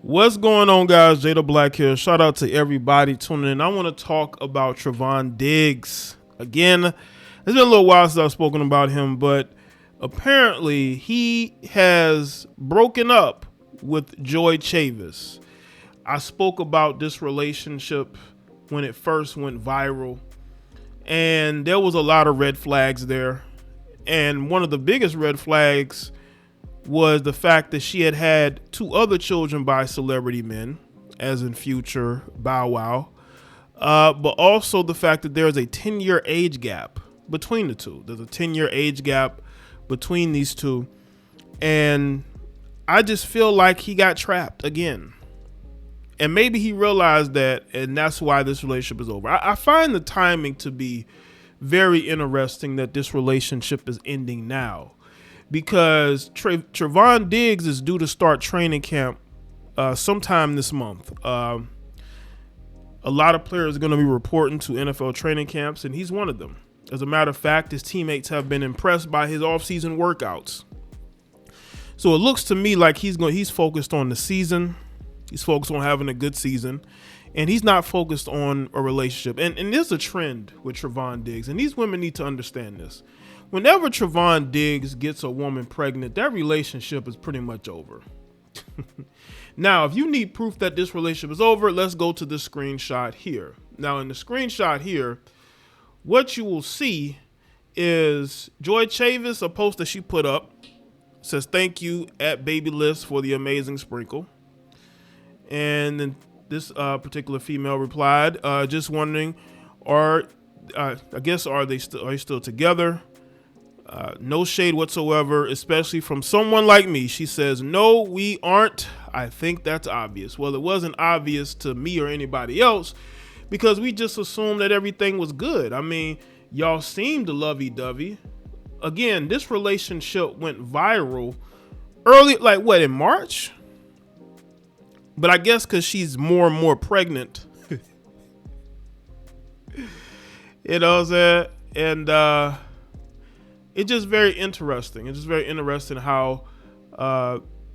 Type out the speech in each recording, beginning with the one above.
What's going on, guys? Jay the Black here. Shout out to everybody tuning in. I want to talk about Trevon Diggs. Again, it's been a little while since I've spoken about him, but apparently he has broken up with Joie Chavis. I spoke about this relationship when it first went viral, and there was a lot of red flags there. And one of the biggest red flags was the fact that she had two other children by celebrity men, as in Future, Bow Wow, but also the fact that there's a 10-year age gap between the two. There's a 10-year age gap between these two, and I just feel like he got trapped again. And maybe he realized that, and that's why this relationship is over. I find the timing to be very interesting that this relationship is ending now, because Trevon Diggs is due to start training camp sometime this month. A lot of players are going to be reporting to NFL training camps, and he's one of them. As a matter of fact, his teammates have been impressed by his offseason workouts. So it looks to me like he's focused on the season. He's focused on having a good season, and he's not focused on a relationship. And there's a trend with Trevon Diggs, and these women need to understand this. Whenever Trevon Diggs gets a woman pregnant, that relationship is pretty much over. Now, if you need proof that this relationship is over, let's go to this screenshot here. Now, in the screenshot here, what you will see is Joie Chavis, a post that she put up, says, "Thank you at Babylist for the amazing sprinkle." And then this particular female replied, "Just wondering, are you still together? No shade whatsoever, especially from someone like me." She says, "No, we aren't. I think that's obvious." Well, it wasn't obvious to me or anybody else because we just assumed that everything was good. I mean, y'all seemed lovey-dovey. Again, this relationship went viral early, in March? But I guess because she's more and more pregnant. You know what I'm saying? And it's just very interesting. It's just very interesting how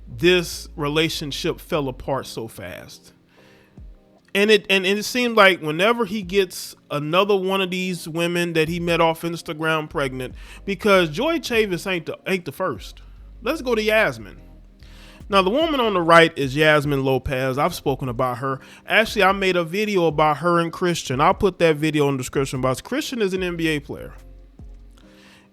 this relationship fell apart so fast. And it seemed like whenever he gets another one of these women that he met off Instagram pregnant, because Joie Chavis ain't the first. Let's go to Yasmin. Now, the woman on the right is Yasmin Lopez. I've spoken about her. Actually, I made a video about her and Christian. I'll put that video in the description box. Christian is an NBA player,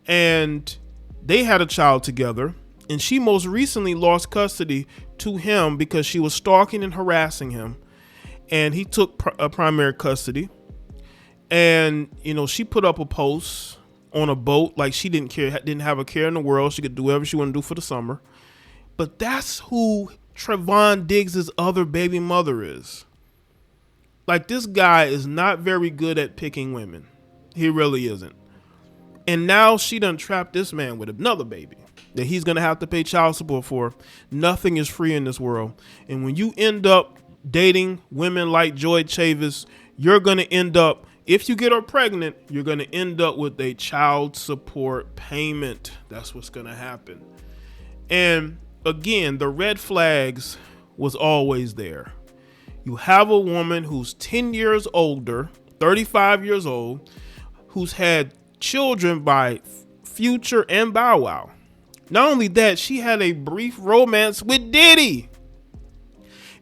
and they had a child together, and she most recently lost custody to him because she was stalking and harassing him, and he took primary custody. And she put up a post on a boat like she didn't have a care in the world. She could do whatever she wanted to do for the summer. But that's who Trevon Diggs' other baby mother is. Like, this guy is not very good at picking women. He really isn't. And now she done trapped this man with another baby that he's going to have to pay child support for. Nothing is free in this world. And when you end up dating women like Joie Chavis, you're going to end up, if you get her pregnant, you're going to end up with a child support payment. That's what's going to happen. And again, the red flags was always there. You have a woman who's 10 years older, 35 years old, who's had children by Future and Bow Wow. Not only that, she had a brief romance with Diddy.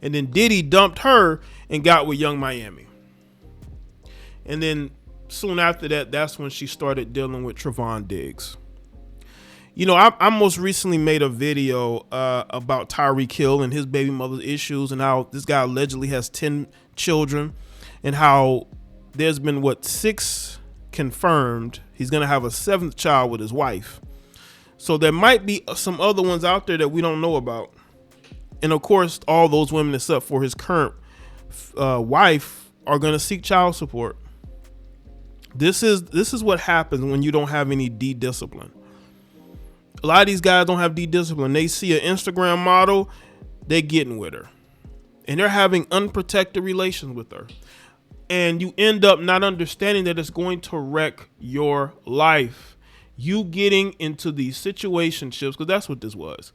And then Diddy dumped her and got with Young Miami. And then soon after that, that's when she started dealing with Trevon Diggs. I most recently made a video about Tyreek Hill and his baby mother's issues, and how this guy allegedly has 10 children, and how there's been 6 confirmed. He's going to have a 7th child with his wife. So there might be some other ones out there that we don't know about. And of course, all those women except for his current wife are going to seek child support. This is what happens when you don't have any D-discipline. A lot of these guys don't have D-discipline. They see an Instagram model, they're getting with her. And they're having unprotected relations with her. And you end up not understanding that it's going to wreck your life. You getting into these situationships, because that's what this was.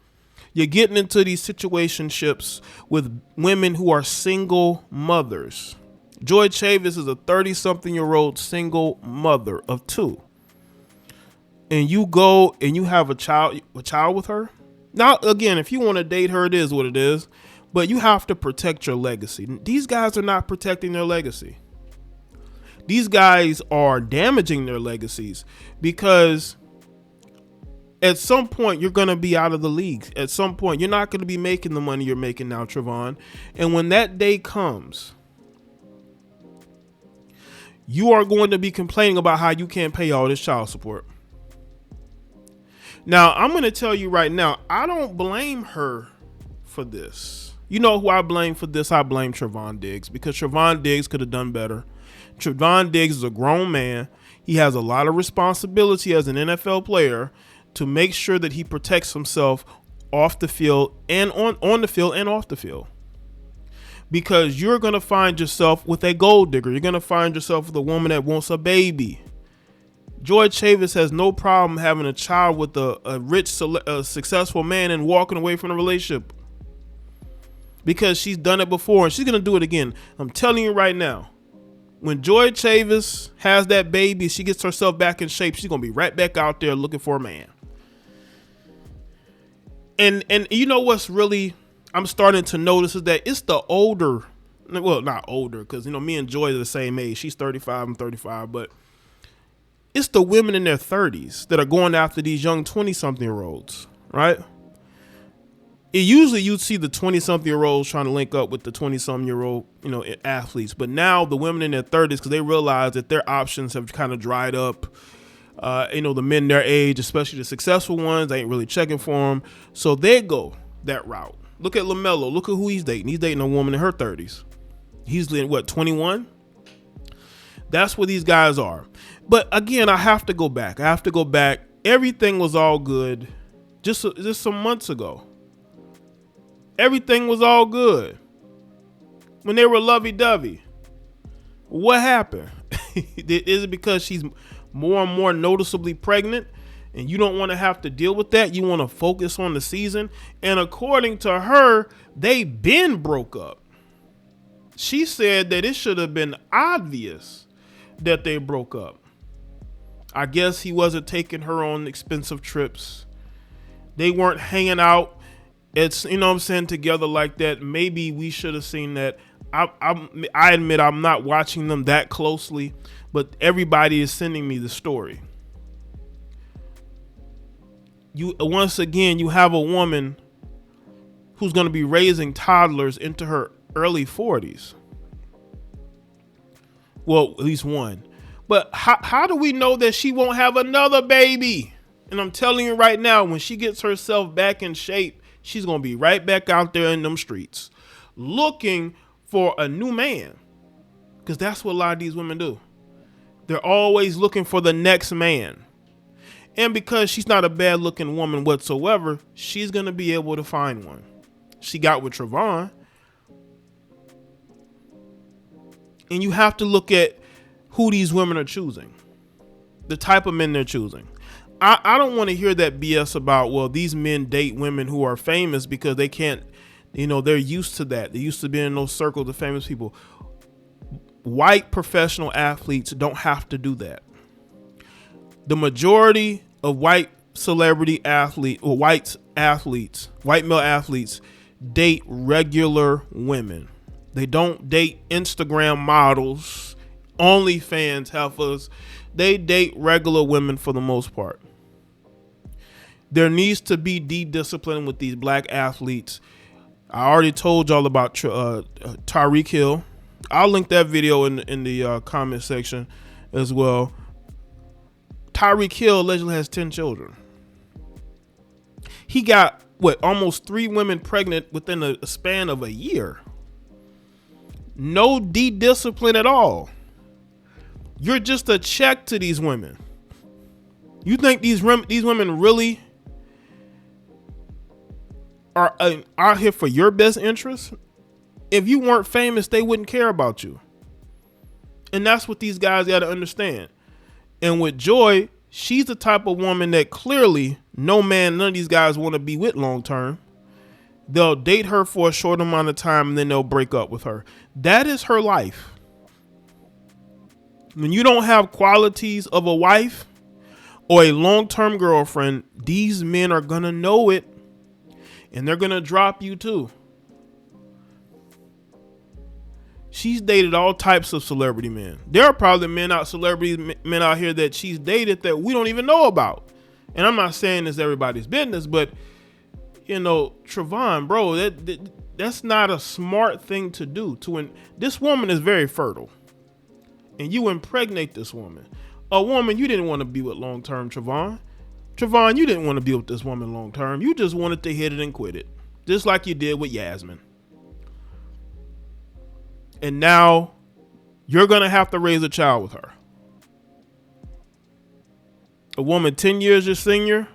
You're getting into these situationships with women who are single mothers. Joie Chavis is a 30-something-year-old single mother of 2. And you go and you have a child with her. Now, again, if you want to date her, it is what it is. But you have to protect your legacy. These guys are not protecting their legacy. These guys are damaging their legacies because at some point you're going to be out of the league. At some point, you're not going to be making the money you're making now, Trevon. And when that day comes, you are going to be complaining about how you can't pay all this child support. Now, I'm going to tell you right now, I don't blame her for this. You know who I blame for this? I blame Trevon Diggs, because Trevon Diggs could have done better. Trevon Diggs is a grown man. He has a lot of responsibility as an NFL player to make sure that he protects himself off the field and on the field and off the field. Because you're going to find yourself with a gold digger. You're going to find yourself with a woman that wants a baby. Joie Chavis has no problem having a child with a rich, successful man and walking away from the relationship. Because she's done it before and she's going to do it again. I'm telling you right now, when Joie Chavis has that baby, she gets herself back in shape, she's going to be right back out there looking for a man. And you know what's really, I'm starting to notice is that it's the older, well, not older, because, you know, me and Joy are the same age. She's 35, I'm 35, but it's the women in their 30s that are going after these young 20-something-year-olds, right? Usually you'd see the 20-something-year-olds trying to link up with the 20-something-year-old, you know, athletes. But now the women in their 30s, because they realize that their options have kind of dried up. You know, the men their age, especially the successful ones, they ain't really checking for them. So they go that route. Look at LaMelo. Look at who he's dating. He's dating a woman in her 30s. He's in, what, 21? That's where these guys are. But again, I have to go back. Everything was all good just some months ago. Everything was all good when they were lovey-dovey. What happened? Is it because she's more and more noticeably pregnant and you don't want to have to deal with that? You want to focus on the season? And according to her, they been broke up. She said that it should have been obvious that they broke up. I guess he wasn't taking her on expensive trips. They weren't hanging out. It's, you know what I'm saying, together like that. Maybe we should have seen that. I admit I'm not watching them that closely, but everybody is sending me the story. Once again, you have a woman who's going to be raising toddlers into her early 40s. Well, at least one. But how do we know that she won't have another baby? And I'm telling you right now, when she gets herself back in shape, she's going to be right back out there in them streets looking for a new man, because that's what a lot of these women do. They're always looking for the next man. And because she's not a bad looking woman whatsoever, she's going to be able to find one. She got with Trevon. And you have to look at who these women are choosing, the type of men they're choosing. I don't want to hear that BS about, well, these men date women who are famous because they can't, you know, they're used to that. They're used to being in those circles of famous people. White professional athletes don't have to do that. The majority of white celebrity athlete or white male athletes date regular women. They don't date Instagram models, OnlyFans heifers. They date regular women for the most part. There needs to be discipline with these black athletes. I already told y'all about Tyreek Hill. I'll link that video in the comment section as well. Tyreek Hill allegedly has 10 children. He got, almost 3 women pregnant within a span of a year. No discipline at all. You're just a check to these women. You think these women really are out here for your best interest? If you weren't famous, they wouldn't care about you. And that's what these guys got to understand. And with Joy, she's the type of woman that clearly none of these guys want to be with long term. They'll date her for a short amount of time and then they'll break up with her. That is her life. When you don't have qualities of a wife or a long-term girlfriend, these men are going to know it and they're going to drop you too. She's dated all types of celebrity men. There are probably men out out here that she's dated that we don't even know about. And I'm not saying it's everybody's business, but Trevon, bro, that's not a smart thing to do. This woman is very fertile, and you impregnate this woman, a woman you didn't want to be with long term. Trevon, you didn't want to be with this woman long term. You just wanted to hit it and quit it, just like you did with Yasmin. And now you're gonna have to raise a child with her. A woman 10 years your senior.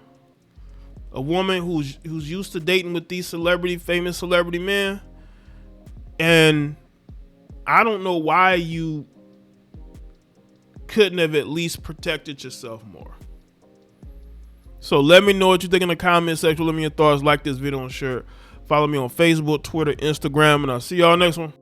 A woman who's used to dating with these famous celebrity men. And I don't know why you couldn't have at least protected yourself more. So let me know what you think in the comment section. Let me know your thoughts. Like this video and share. Follow me on Facebook, Twitter, Instagram, and I'll see y'all next one.